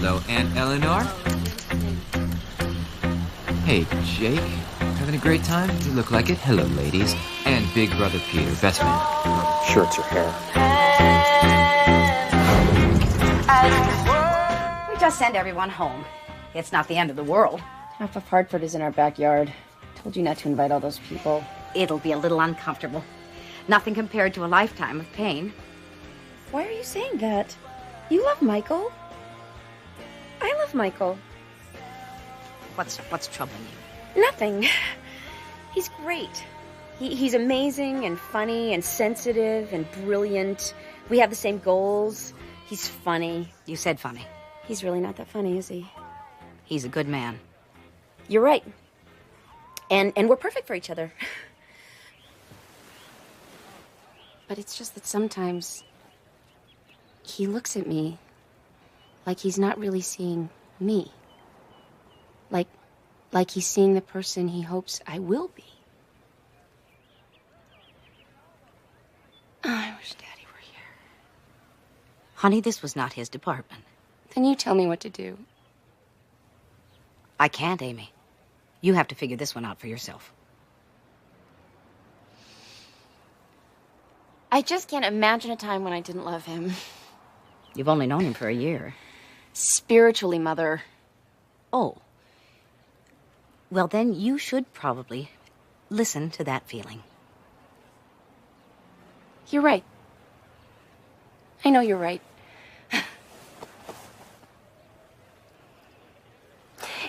Hello, Aunt Eleanor. Hey, Jake. Having a great time? You look like it. Hello, ladies. And Big Brother Peter, best man. Sure, it's your hair. We just send everyone home. It's not the end of the world. Half of Hartford is in our backyard. Told you not to invite all those people. It'll be a little uncomfortable. Nothing compared to a lifetime of pain. Why are you saying that? You love Michael. I love Michael. What's troubling you? Nothing. He's great. He's amazing and funny and sensitive and brilliant. We have the same goals. He's funny. You said funny. He's really not that funny, is he? He's a good man. You're right. And we're perfect for each other. But it's just that sometimes he looks at me like he's not really seeing me. Like he's seeing the person he hopes I will be. Oh, I wish Daddy were here. Honey, this was not his department. Then you tell me what to do. I can't, Amy. You have to figure this one out for yourself. I just can't imagine a time when I didn't love him. You've only known him for a year. Spiritually, Mother. Oh. Well, then you should probably listen to that feeling. You're right. I know you're right.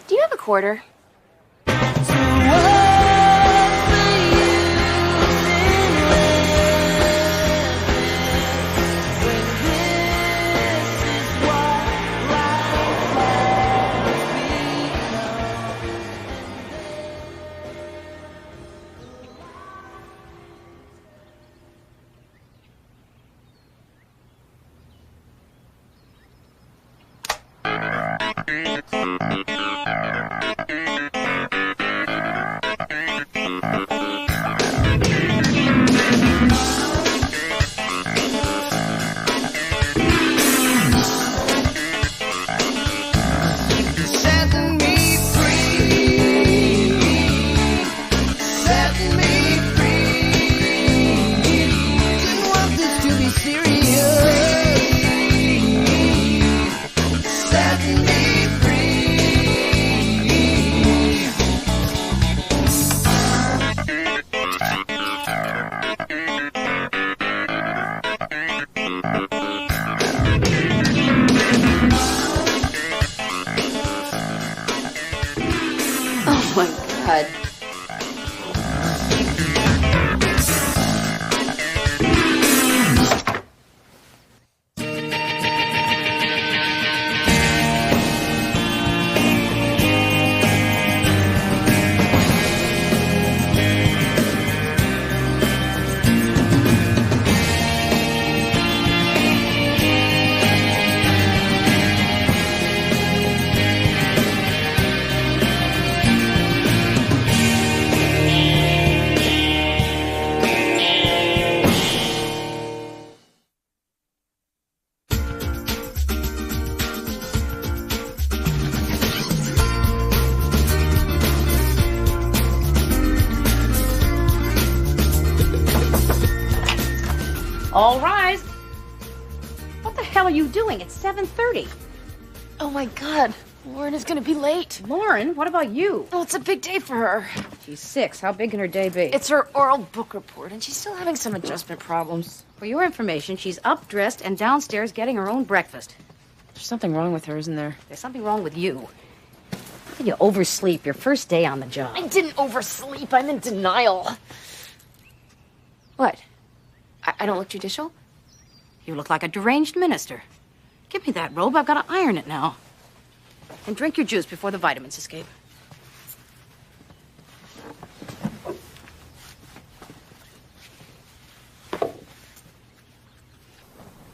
Do you have a quarter? All rise. What the hell are you doing? It's 7:30. Oh my God. Lauren is gonna be late. Lauren, what about you? Oh, it's a big day for her. She's 6. How big can her day be? It's her oral book report, and she's still having some adjustment problems. For your information, she's up, dressed, and downstairs getting her own breakfast. There's something wrong with her, isn't there? There's something wrong with you. How could you oversleep your first day on the job? I didn't oversleep. I'm in denial. What? I don't look judicial? You look like a deranged minister. Give me that robe. I've got to iron it now. And drink your juice before the vitamins escape.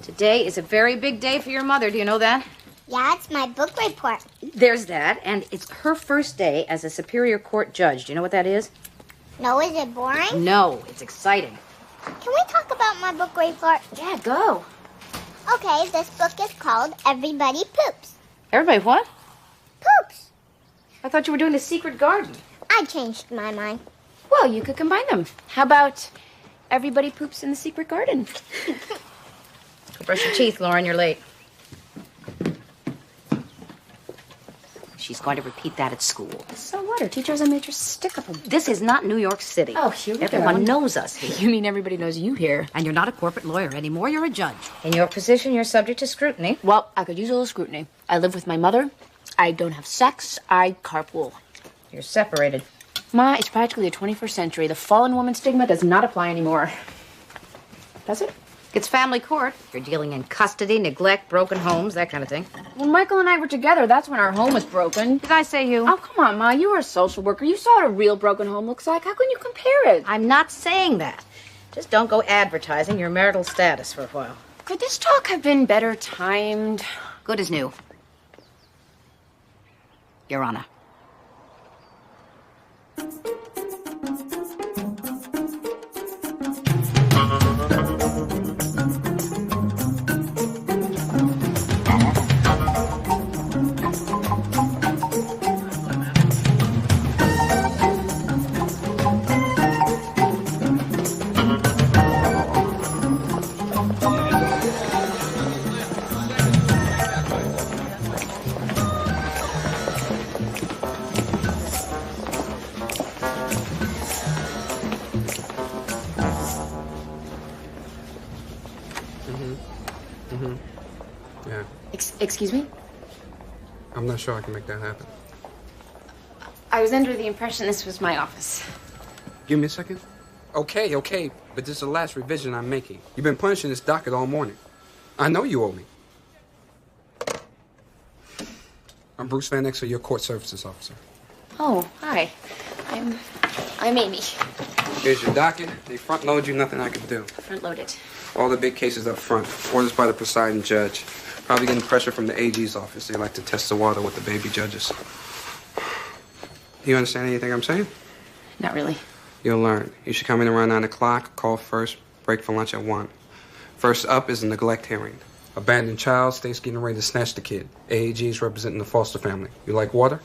Today is a very big day for your mother. Do you know that? Yeah, it's my book report. There's that, and it's her first day as a Superior Court judge. Do you know what that is? No, is it boring? No, it's exciting. Can we talk about my book report? Yeah, go. Okay, this book is called Everybody Poops. Everybody what? Poops. I thought you were doing a secret garden. I changed my mind. Well, you could combine them. How about everybody poops in the secret garden? Go brush your teeth, Lauren. You're late. She's going to repeat that at school. So what? Her teacher has a major stick-up. This is not New York City. Oh, here we Everyone go. knows us here. You mean everybody knows you here? And you're not a corporate lawyer anymore, you're a judge. In your position, you're subject to scrutiny. Well, I could use a little scrutiny. I live with my mother. I don't have sex. I carpool. You're separated. Ma, it's practically the 21st century. The fallen woman stigma does not apply anymore. Does it? It's family court. You're dealing in custody, neglect, broken homes, that kind of thing. When Michael and I were together, that's when our home was broken. Did I say you? Oh, come on, Ma. You were a social worker. You saw what a real broken home looks like. How can you compare it? I'm not saying that. Just don't go advertising your marital status for a while. Could this talk have been better timed? Good as new. Your Honor. Yeah. Excuse me? I'm not sure I can make that happen. I was under the impression this was my office. Give me a second. Okay, but this is the last revision I'm making. You've been punishing this docket all morning. I know you owe me. I'm Bruce Van Exel, your court services officer. Oh, hi. I'm Amy. Here's your docket. They front load you, nothing I can do. Front loaded. All the big cases up front. Orders by the presiding judge. Probably getting pressure from the AG's office. They like to test the water with the baby judges. You understand anything I'm saying? Not really. You'll learn. You should come in around 9 o'clock, call first, break for lunch at 1. First up is a neglect hearing. Abandoned child, state's getting ready to snatch the kid. AAG's representing the foster family. You like water?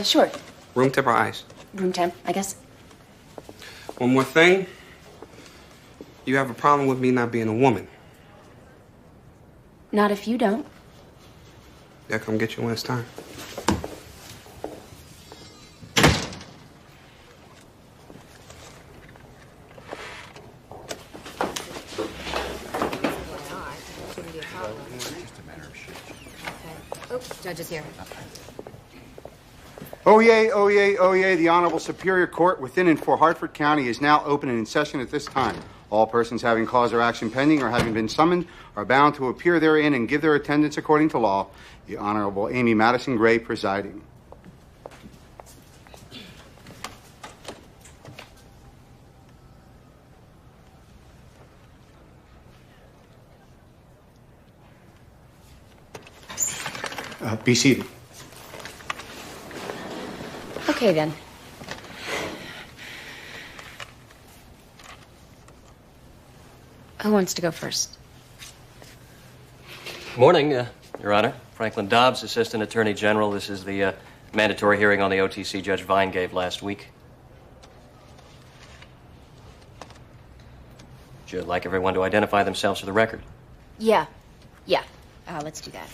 Sure. Room temp or ice? Room temp, I guess. One more thing. You have a problem with me not being a woman. Not if you don't. They'll come get you when it's time. Oh, judge is here. Oyez, oyez, oyez. The Honorable Superior Court within and for Hartford County is now open and in session at this time. All persons having cause or action pending or having been summoned are bound to appear therein and give their attendance according to law. The Honorable Amy Madison Gray presiding. Be seated. Okay, then. Who wants to go first? Morning, Your Honor. Franklin Dobbs, Assistant Attorney General. This is the mandatory hearing on the OTC Judge Vine gave last week. Would you like everyone to identify themselves for the record? Yeah. Let's do that.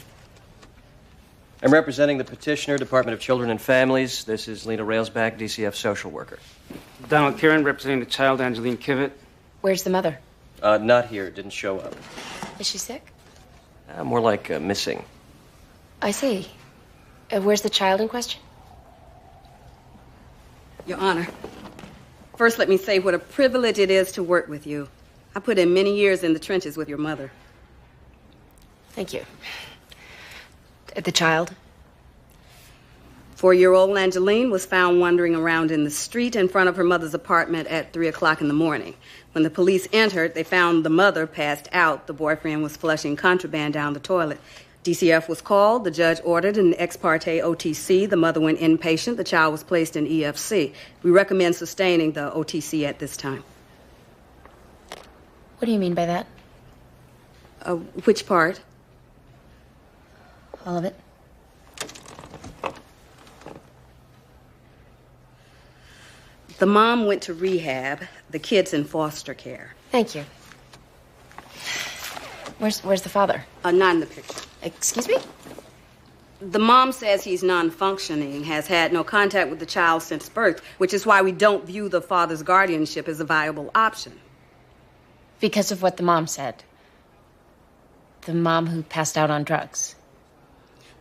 I'm representing the petitioner, Department of Children and Families. This is Lena Railsback, DCF social worker. Donald Kieran, representing the child, Angeline Kivett. Where's the mother? Not here, didn't show up. Is she sick? More like missing. I see. Where's the child in question? Your Honor, first let me say what a privilege it is to work with you. I put in many years in the trenches with your mother. Thank you. The child? 4-year-old Angeline was found wandering around in the street in front of her mother's apartment at 3 o'clock in the morning. When the police entered, they found the mother passed out. The boyfriend was flushing contraband down the toilet. DCF was called. The judge ordered an ex parte OTC. The mother went inpatient. The child was placed in EFC. We recommend sustaining the OTC at this time. What do you mean by that? Which part? All of it? The mom went to rehab. The kid's in foster care. Thank you. Where's the father? Not in the picture. Excuse me? The mom says he's non-functioning, has had no contact with the child since birth, which is why we don't view the father's guardianship as a viable option. Because of what the mom said. The mom who passed out on drugs.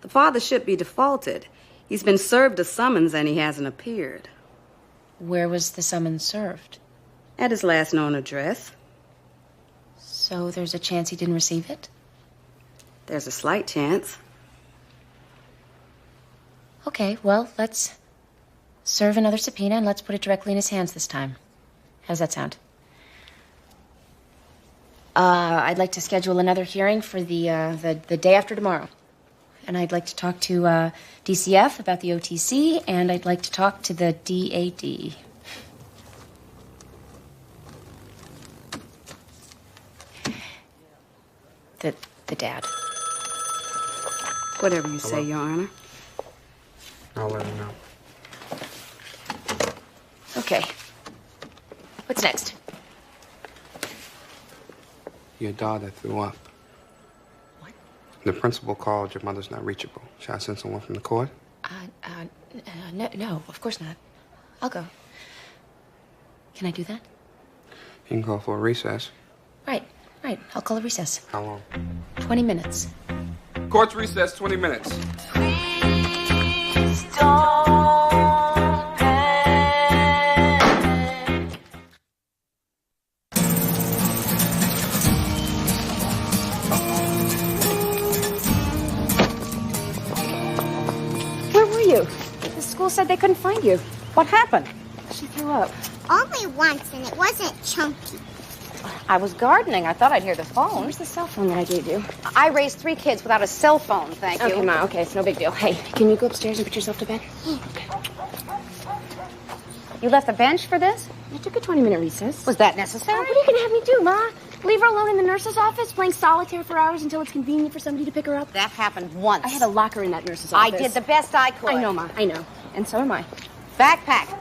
The father should be defaulted. He's been served a summons and he hasn't appeared. Where was the summons served? At his last known address. So there's a chance he didn't receive it? There's a slight chance. Okay, well, let's serve another subpoena and let's put it directly in his hands this time. How's that sound? I'd like to schedule another hearing for the day after tomorrow. And I'd like to talk to DCF about the OTC, and I'd like to talk to the DAD. The dad. Whatever you say, Your Honor. I'll let him know. Okay. What's next? Your daughter threw up. What? The principal called. Your mother's not reachable. Should I send someone from the court? No, of course not. I'll go. Can I do that? You can call for a recess. Right. I'll call a recess. How long? 20 minutes. Court's recess, 20 minutes. Please don't panic. Where were you? The school said they couldn't find you. What happened? She threw up. Only once, and it wasn't chunky. I was gardening. I thought I'd hear the phone. Where's the cell phone that I gave you? I raised 3 kids without a cell phone, thank you. Okay, Ma, okay, it's no big deal. Hey, can you go upstairs and put yourself to bed? You left the bench for this? I took a 20-minute recess. Was that necessary? What are you going to have me do, Ma? Leave her alone in the nurse's office playing solitaire for hours until it's convenient for somebody to pick her up? That happened once. I had a locker in that nurse's I office. did the best I could. I know, Ma, I know. And so am I. Backpack.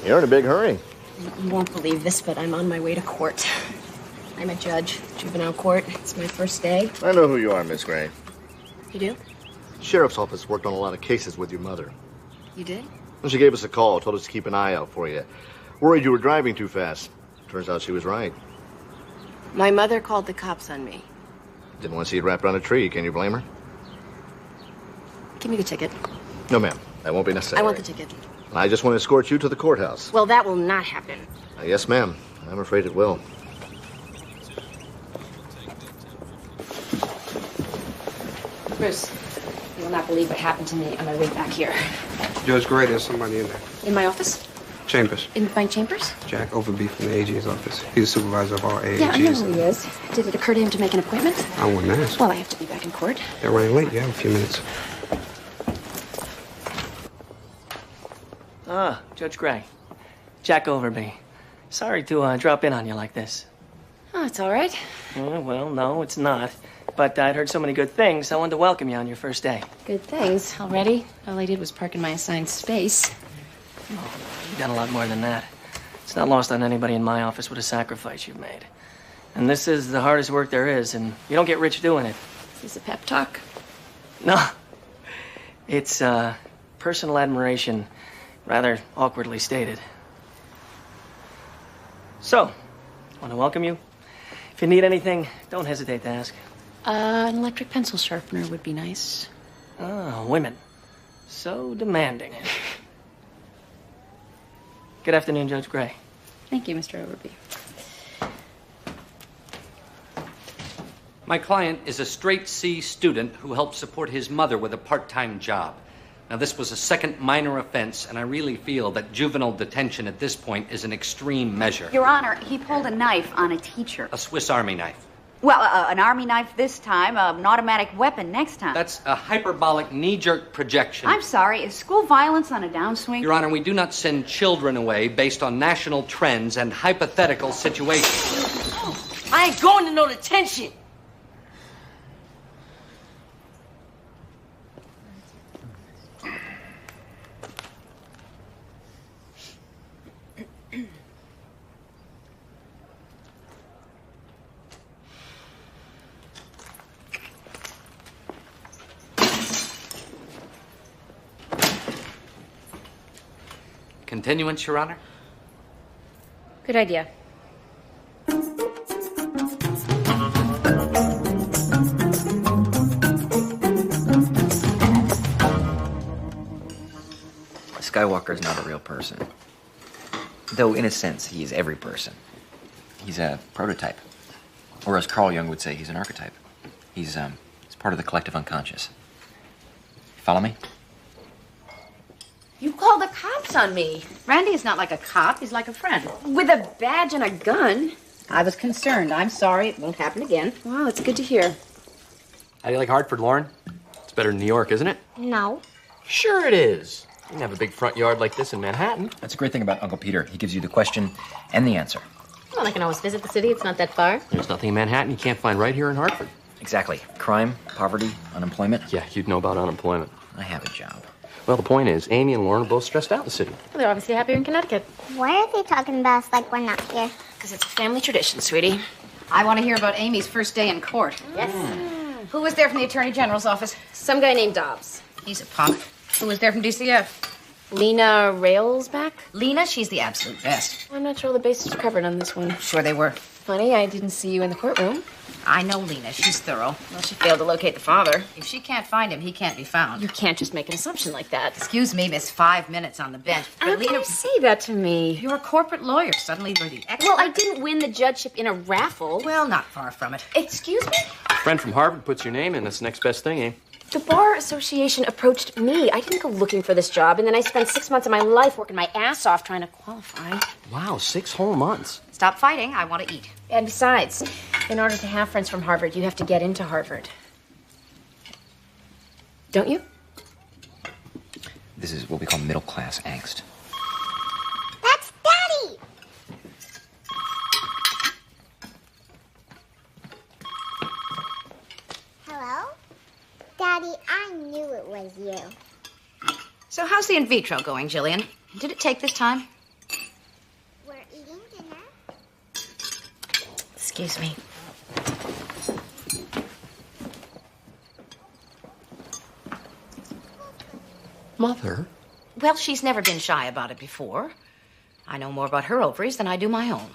You're in a big hurry. You won't believe this, but I'm on my way to court. I'm a judge, juvenile court. It's my first day. I know who you are, Miss Gray. You do? Sheriff's office worked on a lot of cases with your mother. You did? When she gave us a call, told us to keep an eye out for you. Worried you were driving too fast. Turns out she was right. My mother called the cops on me. Didn't want to see you wrapped around a tree. Can you blame her? Give me the ticket. No, ma'am. That won't be necessary. I want the ticket. I just want to escort you to the courthouse. Well, that will not happen. Yes, ma'am. I'm afraid it will. Bruce, you will not believe what happened to me on my way back here. Judge Gray, there's somebody in there. In my office? Chambers. In my chambers? Jack Overby from the AG's office. He's the supervisor of all AAGs. Yeah, I know who he is. Did it occur to him to make an appointment? I wouldn't ask. Well, I have to be back in court. They're running late. You have a few minutes. Ah, Judge Gray. Jack Overby. Sorry to drop in on you like this. Oh, it's all right. Well, no, it's not. But I'd heard so many good things, I wanted to welcome you on your first day. Good things. Already? All I did was park in my assigned space. Oh, you've done a lot more than that. It's not lost on anybody in my office what a sacrifice you've made. And this is the hardest work there is, and you don't get rich doing it. Is this a pep talk? No. It's personal admiration, rather awkwardly stated. So, want to welcome you. If you need anything, don't hesitate to ask. An electric pencil sharpener would be nice. Ah, women. So demanding. Good afternoon, Judge Gray. Thank you, Mr. Overby. My client is a straight C student who helped support his mother with a part-time job. Now, this was a second minor offense, and I really feel that juvenile detention at this point is an extreme measure. Your Honor, he pulled a knife on a teacher. A Swiss Army knife. Well, an army knife this time, an automatic weapon next time. That's a hyperbolic knee-jerk projection. I'm sorry, is school violence on a downswing? Your Honor, we do not send children away based on national trends and hypothetical situations. I ain't going to no detention. Continuance, Your Honor? Good idea. Skywalker is not a real person. Though, in a sense, he is every person. He's a prototype. Or as Carl Jung would say, he's an archetype. He's part of the collective unconscious. Follow me? You called the cops on me. Randy is not like a cop. He's like a friend. With a badge and a gun. I was concerned. I'm sorry. It won't happen again. Wow, it's good to hear. How do you like Hartford, Lauren? It's better than New York, isn't it? No. Sure it is. You can have a big front yard like this in Manhattan. That's a great thing about Uncle Peter. He gives you the question and the answer. Well, I can always visit the city. It's not that far. There's nothing in Manhattan you can't find right here in Hartford. Exactly. Crime, poverty, unemployment. Yeah, you'd know about unemployment. I have a job. Well, the point is, Amy and Lauren are both stressed out in the city. Well, they're obviously happier in Connecticut. Why are they talking about us like we're not here? Because it's a family tradition, sweetie. I want to hear about Amy's first day in court. Yes. Who was there from the Attorney General's office? Some guy named Dobbs. He's a punk. Who was there from DCF? Lena Railsback? Lena, she's the absolute best. I'm not sure the bases are covered on this one. Sure they were. Funny, I didn't see you in the courtroom. I know Lena. She's thorough. Well, she failed to locate the father. If she can't find him, he can't be found. You can't just make an assumption like that. Excuse me, miss. 5 minutes on the bench. How can you say that to me? You're a corporate lawyer. Suddenly you're the expert. Well, I didn't win the judgeship in a raffle. Well, not far from it. Excuse me? A friend from Harvard puts your name in. That's the next best thing, eh? The Bar Association approached me. I didn't go looking for this job, and then I spent 6 months of my life working my ass off trying to qualify. Wow, 6 whole months. Stop fighting. I want to eat. And besides, in order to have friends from Harvard, you have to get into Harvard. Don't you? This is what we call middle-class angst. That's Daddy! Hello? Daddy, I knew it was you. So how's the in vitro going, Jillian? Did it take this time? We're eating dinner. Excuse me. Mother? Well, she's never been shy about it before. I know more about her ovaries than I do my own.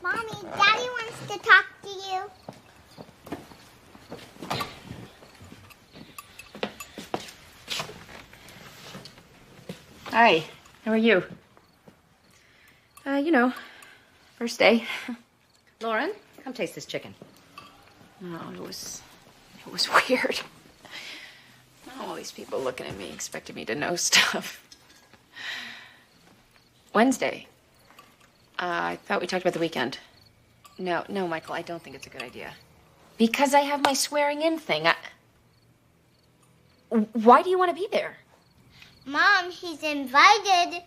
Mommy, Daddy wants to talk to you. Hi. How are you? First day. Lauren, come taste this chicken. No, it was weird. All these people looking at me, expecting me to know stuff. Wednesday. I thought we talked about the weekend. No, Michael, I don't think it's a good idea. Because I have my swearing-in thing. Why do you want to be there? Mom, he's invited.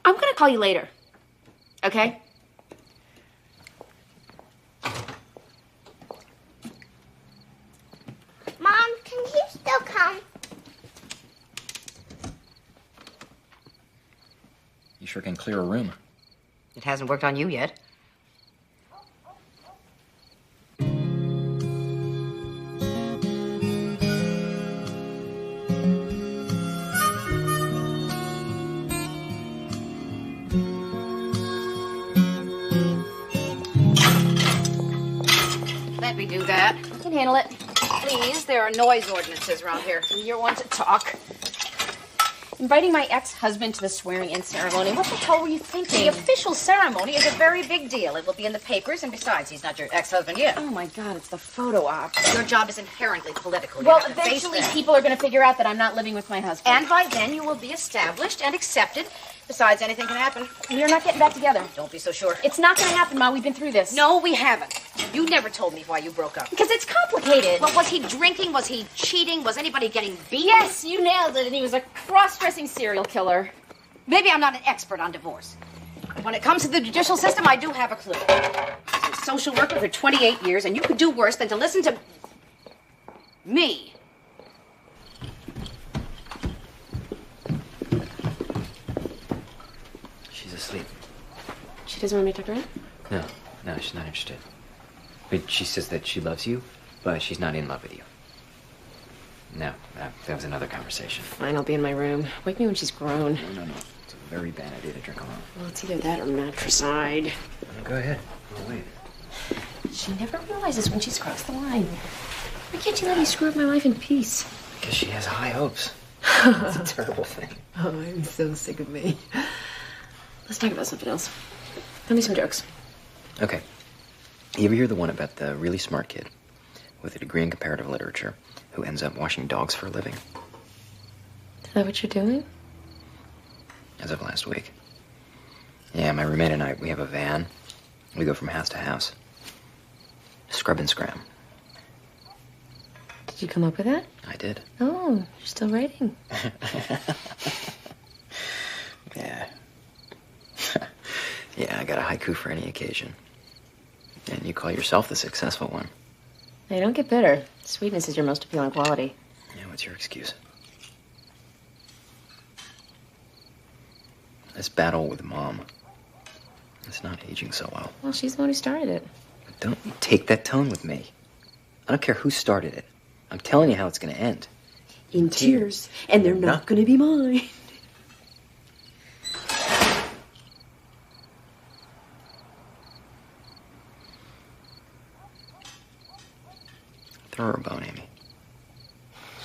I'm gonna call you later. Okay? Mom, can he still come? You sure can clear a room. It hasn't worked on you yet. Let me do that. I can handle it. Please, there are noise ordinances around here. You're one to talk. Inviting my ex-husband to the swearing-in ceremony. What the hell were you thinking? The official ceremony is a very big deal. It will be in the papers, and besides, he's not your ex-husband yet. Oh, my God, it's the photo op. Your job is inherently political. You Well, have to face eventually that. people are going to figure out that I'm not living with my husband. And by then, you will be established and accepted. Besides, anything can happen. We're not getting back together. Don't be so sure. It's not going to happen, Ma. We've been through this. No, we haven't. You never told me why you broke up. Because it's complicated. Well, was he drinking? Was he cheating? Was anybody getting beat? Yes, you nailed it. And he was a cross-dressing serial killer. Maybe I'm not an expert on divorce. When it comes to the judicial system, I do have a clue. I was a social worker for 28 years, and you could do worse than to listen to me. She's asleep. She doesn't want me to tuck her in? No, she's not interested. But she says that she loves you, but she's not in love with you. No, that was another conversation. Fine, I'll be in my room. Wake me when she's grown. No. It's a very bad idea to drink alone. Well, it's either that or matricide. Go ahead. I'll wait. She never realizes when she's crossed the line. Why can't you let me screw up my life in peace? Because she has high hopes. It's a terrible thing. Oh, I'm so sick of me. Let's talk about something else. Tell me some jokes. Okay. You ever hear the one about the really smart kid with a degree in comparative literature who ends up washing dogs for a living? Is that what you're doing? As of last week. Yeah, my roommate and I, we have a van. We go from house to house. Scrub and scram. Did you come up with that? I did. Oh, you're still writing. Yeah. Yeah, I got a haiku for any occasion. And you call yourself the successful one. Hey, don't get bitter. Sweetness is your most appealing quality. Yeah, what's your excuse? This battle with Mom. It's not aging so well. Well, she's the one who started it. But don't take that tone with me. I don't care who started it. I'm telling you how it's going to end. In tears. And they're not going to be mine. Throw her a bone, Amy.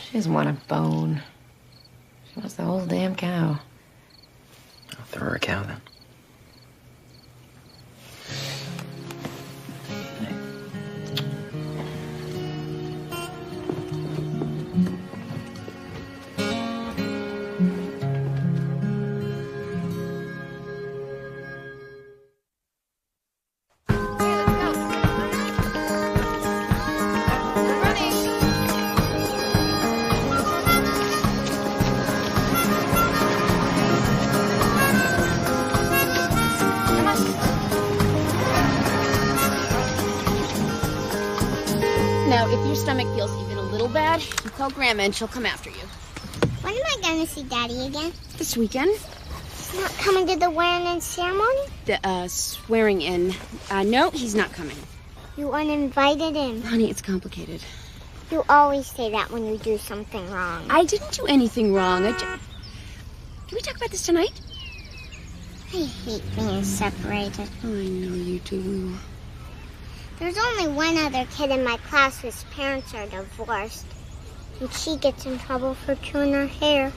She doesn't want a bone. She wants the whole damn cow. I'll throw her a cow then. Now, if your stomach feels even a little bad, you call Grandma and she'll come after you. When am I going to see Daddy again? This weekend? He's not coming to the wearing-in ceremony? The, swearing in. No, he's not coming. You uninvited him. Honey, it's complicated. You always say that when you do something wrong. I didn't do anything wrong. Can we talk about this tonight? I hate being separated. I know you do. There's only one other kid in my class whose parents are divorced. And she gets in trouble for chewing her hair.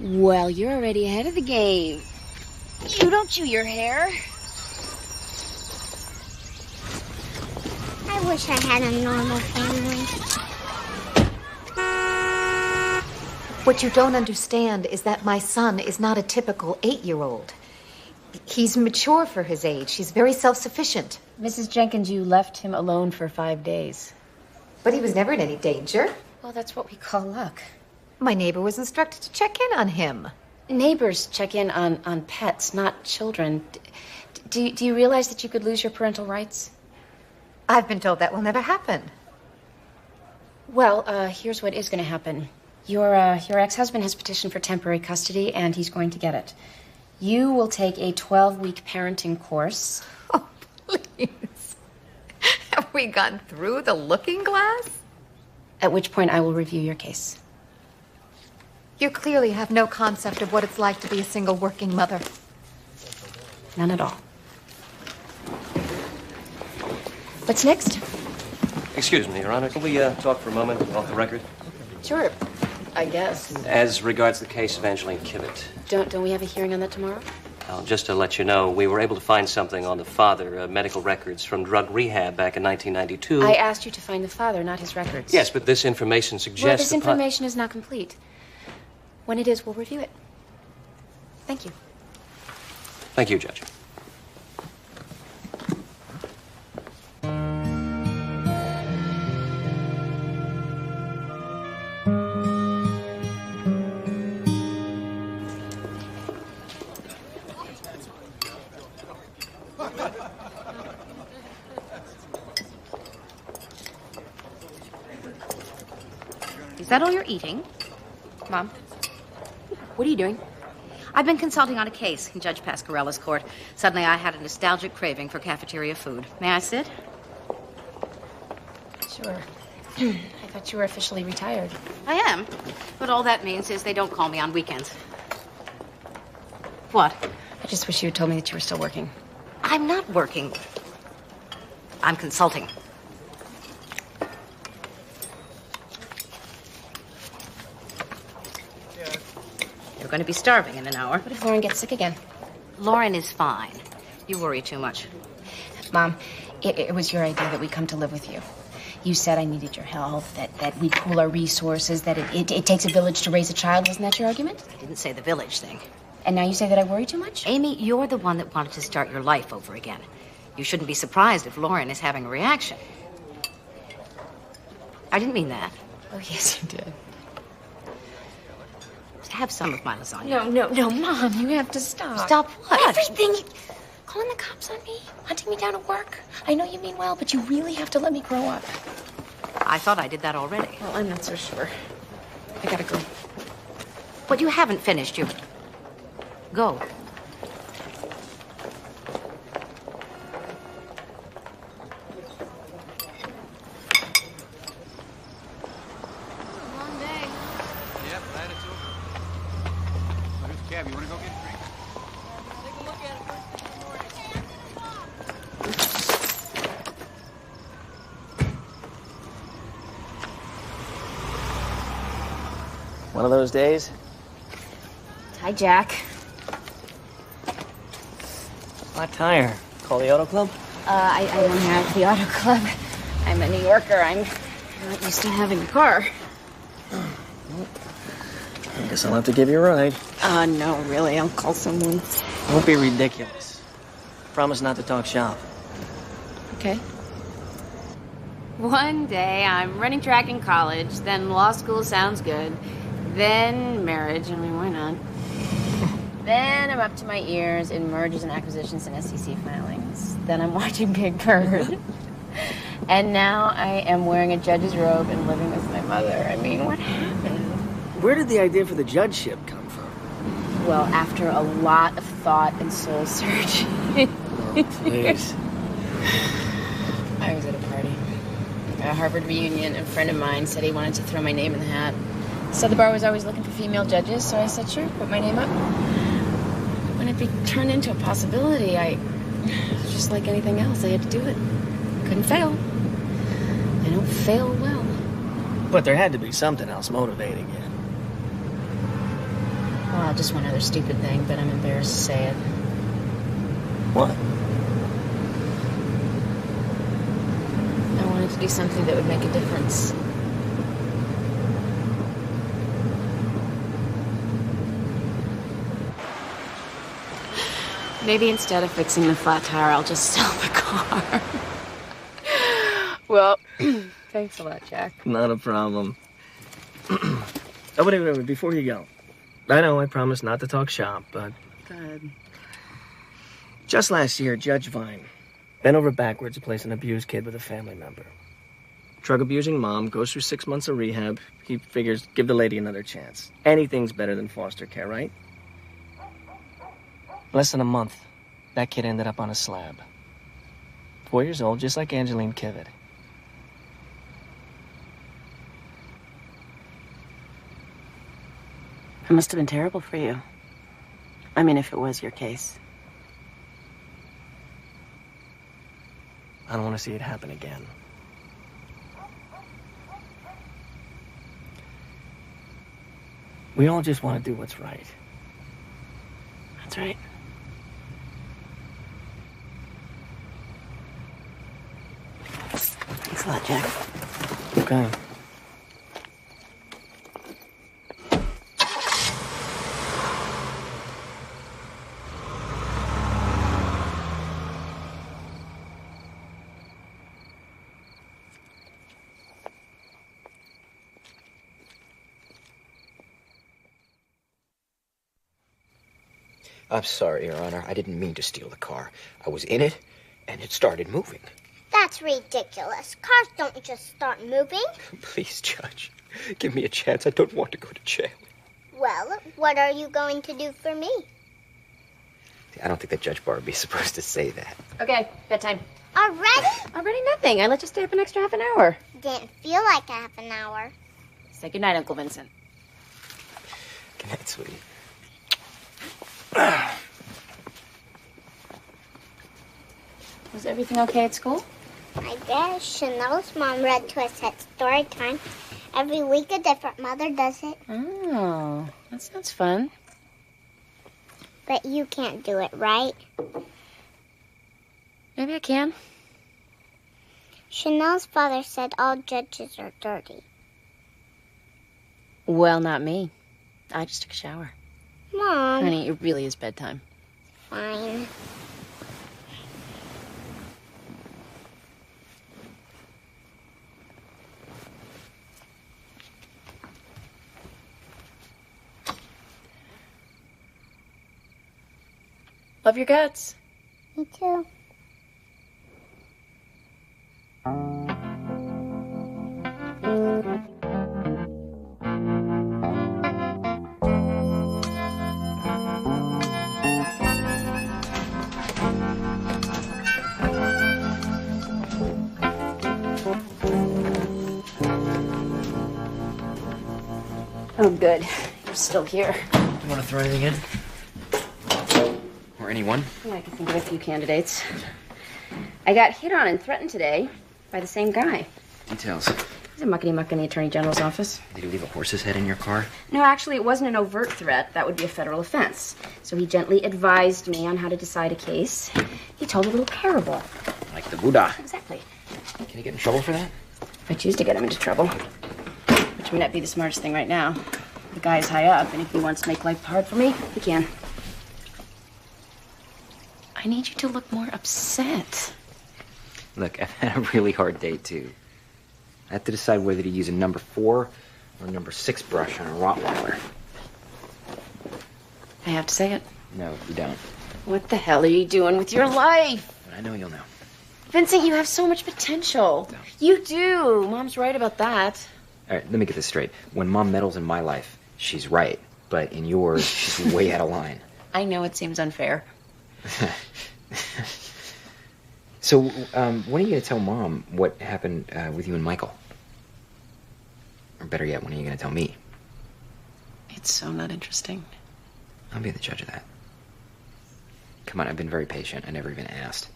Well, you're already ahead of the game. You don't chew your hair. I wish I had a normal family. What you don't understand is that my son is not a typical 8-year-old. He's mature for his age. He's very self-sufficient. Mrs. Jenkins, you left him alone for 5 days. But he was never in any danger. Well, that's what we call luck. My neighbor was instructed to check in on him. Neighbors check in on pets, not children. Do you realize that you could lose your parental rights? I've been told that will never happen. Well, here's what is going to happen. Your ex-husband has petitioned for temporary custody, and he's going to get it. You will take a 12-week parenting course. Oh, please. Have we gone through the looking glass? At which point I will review your case. You clearly have no concept of what it's like to be a single working mother. None at all. What's next? Excuse me, Your Honor. Can we talk for a moment off the record? Sure. I guess. As regards the case of Angeline Kivett. Don't we have a hearing on that tomorrow? Now, just to let you know, we were able to find something on the father, medical records from drug rehab back in 1992. I asked you to find the father, not his records. Yes, but this information suggests... Well, this information is not complete. When it is, we'll review it. Thank you. Thank you, Judge. Is that all you're eating? Mom, what are you doing? I've been consulting on a case in Judge Pasquarella's court. Suddenly I had a nostalgic craving for cafeteria food. May I sit? Sure. I thought you were officially retired. I am. But all that means is they don't call me on weekends. What? I just wish you had told me that you were still working. I'm not working. I'm consulting. You're going to be starving in an hour. What if Lauren gets sick again? Lauren is fine. You worry too much. Mom, it was your idea that we come to live with you. You said I needed your help, that we pool our resources, that it takes a village to raise a child. Wasn't that your argument? I didn't say the village thing. And now you say that I worry too much? Amy, you're the one that wanted to start your life over again. You shouldn't be surprised if Lauren is having a reaction. I didn't mean that. Oh, yes, you did. Have some of my lasagna. No, Mom, you have to stop. Stop what? Everything. Calling the cops on me, hunting me down at work. I know you mean well, but you really have to let me grow up. I thought I did that already. Well, I'm not so sure. I gotta go. But you haven't finished. You go. You want to go get a drink? Take a look at it first thing in the morning. One of those days? Hi, Jack. Flat tire. Call the auto club? I don't have the auto club. I'm a New Yorker. I'm not used to having a car. I guess I'll have to give you a ride. No, really. I'll call someone. Don't be ridiculous. Promise not to talk shop. Okay. One day I'm running track in college, then law school sounds good, then marriage. I mean, why not? Then I'm up to my ears in mergers and acquisitions and SEC filings. Then I'm watching Big Bird. And now I am wearing a judge's robe and living with my mother. I mean, what happened? Where did the idea for the judgeship come from? Well, after a lot of thought and soul searching. Oh, please. I was at a party. A Hartford reunion. A friend of mine said he wanted to throw my name in the hat. Said the bar was always looking for female judges, so I said, sure, put my name up. When it turned into a possibility, just like anything else, I had to do it. Couldn't fail. I don't fail well. But there had to be something else motivating you. Well, just one other stupid thing, but I'm embarrassed to say it. What? I wanted to do something that would make a difference. Maybe instead of fixing the flat tire, I'll just sell the car. Well, thanks a lot, Jack. Not a problem. Oh, wait, before you go. I know I promised not to talk shop, but... Good. Just last year, Judge Vine bent over backwards to place an abused kid with a family member. Drug-abusing mom goes through 6 months of rehab. He figures, give the lady another chance. Anything's better than foster care, right? Less than a month, that kid ended up on a slab. 4 years old, just like Angeline Kivett. It must have been terrible for you. I mean, if it was your case. I don't want to see it happen again. We all just want to do what's right. That's right. Thanks a lot, Jack. Okay. I'm sorry, Your Honor. I didn't mean to steal the car. I was in it, and it started moving. That's ridiculous. Cars don't just start moving. Please, Judge, give me a chance. I don't want to go to jail. Well, what are you going to do for me? I don't think that Judge Barr would be supposed to say that. Okay, bedtime. Already? Already nothing. I let you stay up an extra half an hour. Didn't feel like a half an hour. Say goodnight, Uncle Vincent. Good night, sweetie. Was everything okay at school? I guess Chanel's mom read to us at story time. Every week a different mother does it. Oh, that sounds fun. But you can't do it, right? Maybe I can. Chanel's father said all judges are dirty. Well, not me. I just took a shower. Mom. Honey, it really is bedtime. Fine. Love your guts. Me too. Oh, good. You're still here. You want to throw anything in? Or anyone? Yeah, I can think of a few candidates. I got hit on and threatened today by the same guy. Details. He's a muckety-muck in the Attorney General's office. Did he leave a horse's head in your car? No, actually, it wasn't an overt threat. That would be a federal offense. So he gently advised me on how to decide a case. He told a little parable. Like the Buddha. Exactly. Can he get in trouble for that? If I choose to get him into trouble, which may not be the smartest thing right now. The guy's high up, and if he wants to make life hard for me, he can. I need you to look more upset. Look, I've had a really hard day, too. I have to decide whether to use a number 4 or a number 6 brush on a Rottweiler. I have to say it. No, you don't. What the hell are you doing with your life? But I know you'll know. Vincent, you have so much potential. You do. Mom's right about that. All right, let me get this straight. When Mom meddles in my life, she's right. But in yours, she's way out of line. I know it seems unfair. So, when are you going to tell Mom what happened with you and Michael? Or better yet, when are you going to tell me? It's so not interesting. I'll be the judge of that. Come on, I've been very patient. I never even asked.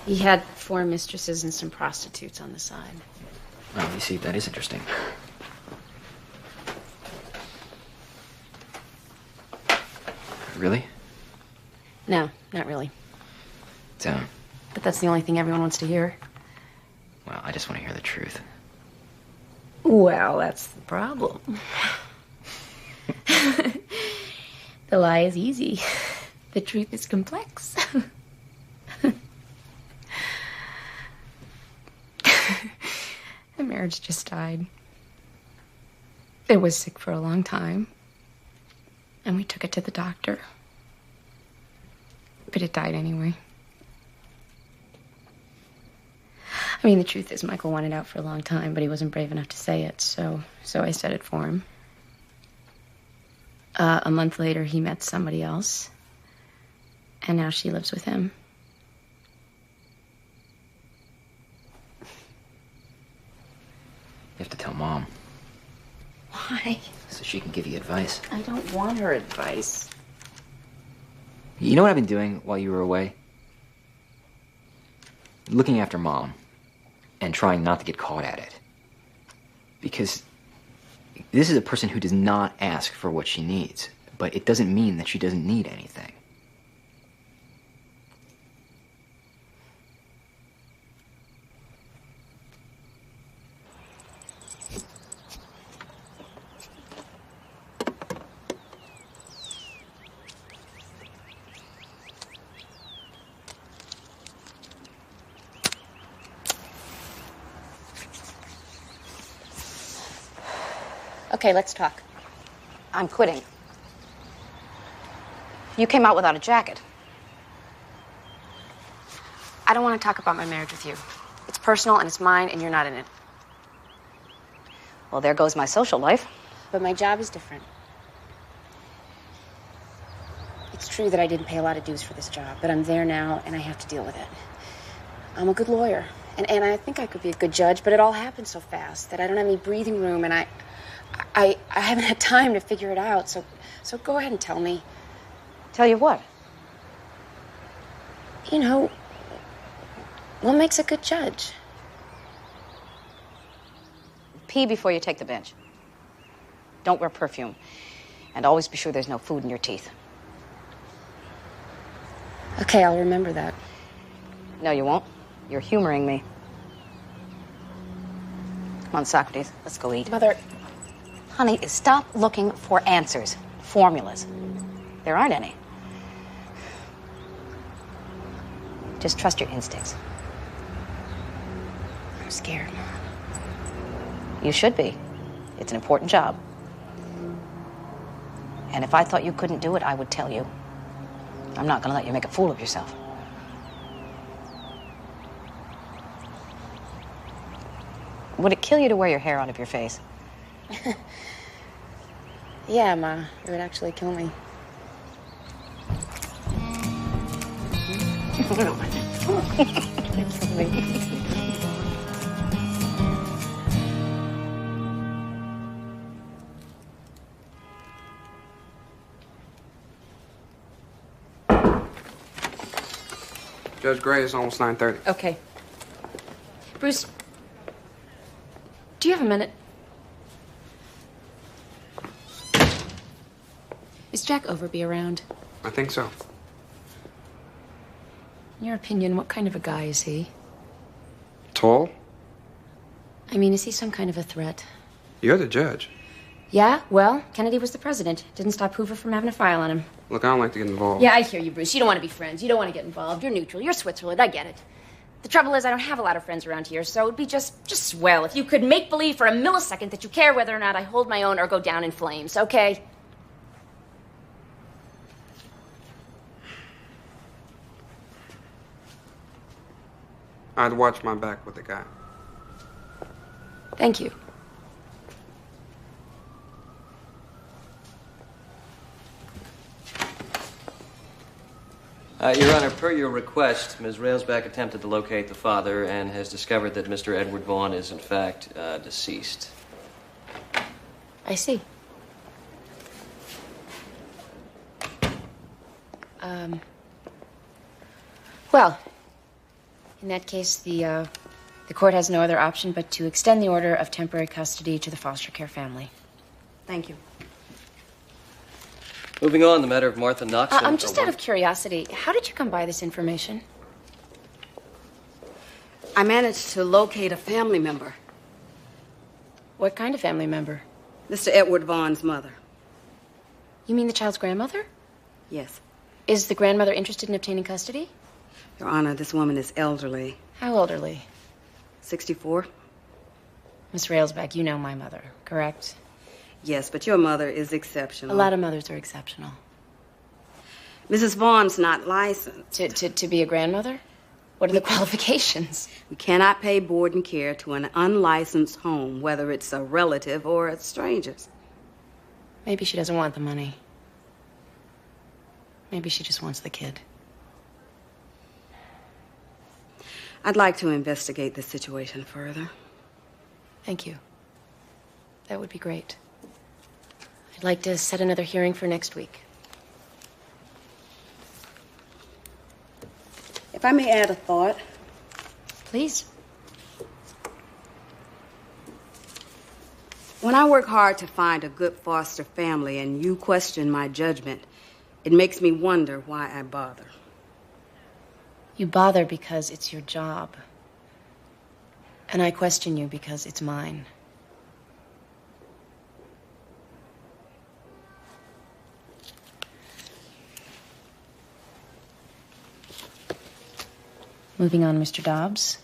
He had 4 mistresses and some prostitutes on the side. Oh, you see, that is interesting. Really? No, not really. So, But that's the only thing everyone wants to hear. well, I just want to hear the truth. Well, that's the problem. The lie is easy. The truth is complex. The marriage just died. It was sick for a long time. And we took it to the doctor. But it died anyway. I mean, the truth is Michael wanted out for a long time, but he wasn't brave enough to say it, so I said it for him. A month later, he met somebody else. And now she lives with him. You have to tell Mom. Why? So she can give you advice. I don't want her advice. You know what I've been doing while you were away? Looking after Mom. And trying not to get caught at it. Because this is a person who does not ask for what she needs, but it doesn't mean that she doesn't need anything. Okay, let's talk. I'm quitting. You came out without a jacket. I don't want to talk about my marriage with you. It's personal and it's mine, and you're not in it. Well, there goes my social life. But my job is different. It's true that I didn't pay a lot of dues for this job, but I'm there now, and I have to deal with it. I'm a good lawyer, and I think I could be a good judge, but it all happened so fast that I don't have any breathing room, and I haven't had time to figure it out, so go ahead and tell me. Tell you what? You know, what makes a good judge? Pee before you take the bench. Don't wear perfume. And always be sure there's no food in your teeth. Okay, I'll remember that. No, you won't. You're humoring me. Come on, Socrates. Let's go eat. Mother... Honey, stop looking for answers, formulas. There aren't any. Just trust your instincts. I'm scared, Mom. You should be. It's an important job. And if I thought you couldn't do it, I would tell you. I'm not going to let you make a fool of yourself. Would it kill you to wear your hair out of your face? Yeah, Ma, it would actually kill me. Kill me. Judge Gray, it's almost 9:30. Okay. Bruce, do you have a minute? Is Jack Overby around? I think so. In your opinion, what kind of a guy is he? Tall? I mean, is he some kind of a threat? You're the judge. Yeah, well, Kennedy was the president. Didn't stop Hoover from having a file on him. Look, I don't like to get involved. Yeah, I hear you, Bruce. You don't want to be friends. You don't want to get involved. You're neutral. You're Switzerland. I get it. The trouble is, I don't have a lot of friends around here, so it'd be just swell if you could make believe for a millisecond that you care whether or not I hold my own or go down in flames, okay? I'd watch my back with the guy. Thank you. Your Honor, per your request, Ms. Railsback attempted to locate the father and has discovered that Mr. Edward Vaughn is, in fact, deceased. I see. Well, in that case, the court has no other option but to extend the order of temporary custody to the foster care family. Thank you. Moving on, the matter of Martha Knox. I'm just out of curiosity. How did you come by this information? I managed to locate a family member. What kind of family member? Mr. Edward Vaughn's mother. You mean the child's grandmother? Yes. Is the grandmother interested in obtaining custody? Your Honor, this woman is elderly. How elderly? 64. Miss Railsback, you know my mother, correct? Yes, but your mother is exceptional. A lot of mothers are exceptional. Mrs. Vaughn's not licensed. To be a grandmother? What are the qualifications? We cannot pay board and care to an unlicensed home, whether it's a relative or a stranger's. Maybe she doesn't want the money. Maybe she just wants the kid. I'd like to investigate this situation further. Thank you. That would be great. I'd like to set another hearing for next week. If I may add a thought. Please. When I work hard to find a good foster family and you question my judgment, it makes me wonder why I bother. You bother because it's your job. And I question you because it's mine. Moving on, Mr. Dobbs.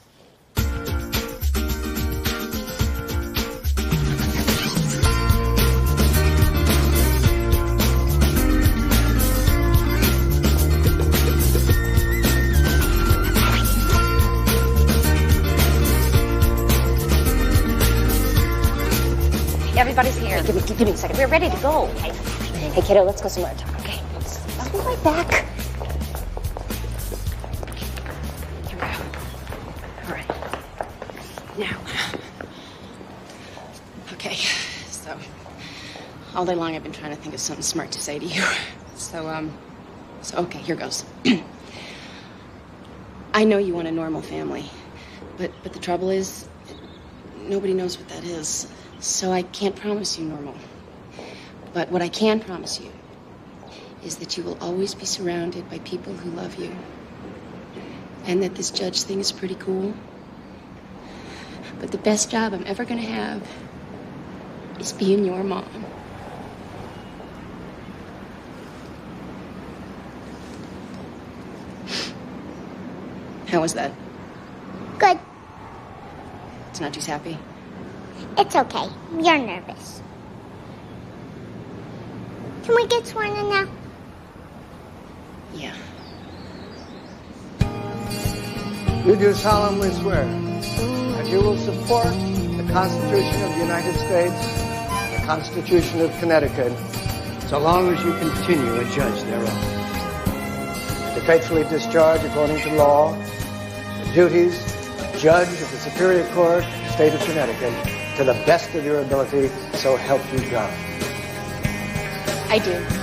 Everybody's here. Give me a second. We're ready to go. Hey, kiddo, let's go somewhere to talk, okay? I'll be right back. Here we go. All right. Now. Okay, so all day long I've been trying to think of something smart to say to you. So okay, here goes. I know you want a normal family, but the trouble is, nobody knows what that is. So I can't promise you normal. But what I can promise you is that you will always be surrounded by people who love you. And that this judge thing is pretty cool. But the best job I'm ever going to have is being your mom. How was that? Good. It's not too happy? It's okay. You're nervous. Can we get sworn in now? Yeah. You do solemnly swear that you will support the Constitution of the United States, the Constitution of Connecticut, so long as you continue a judge thereof. To faithfully discharge, according to law, the duties of judge of the Superior Court, State of Connecticut, to the best of your ability, so help you God. I do.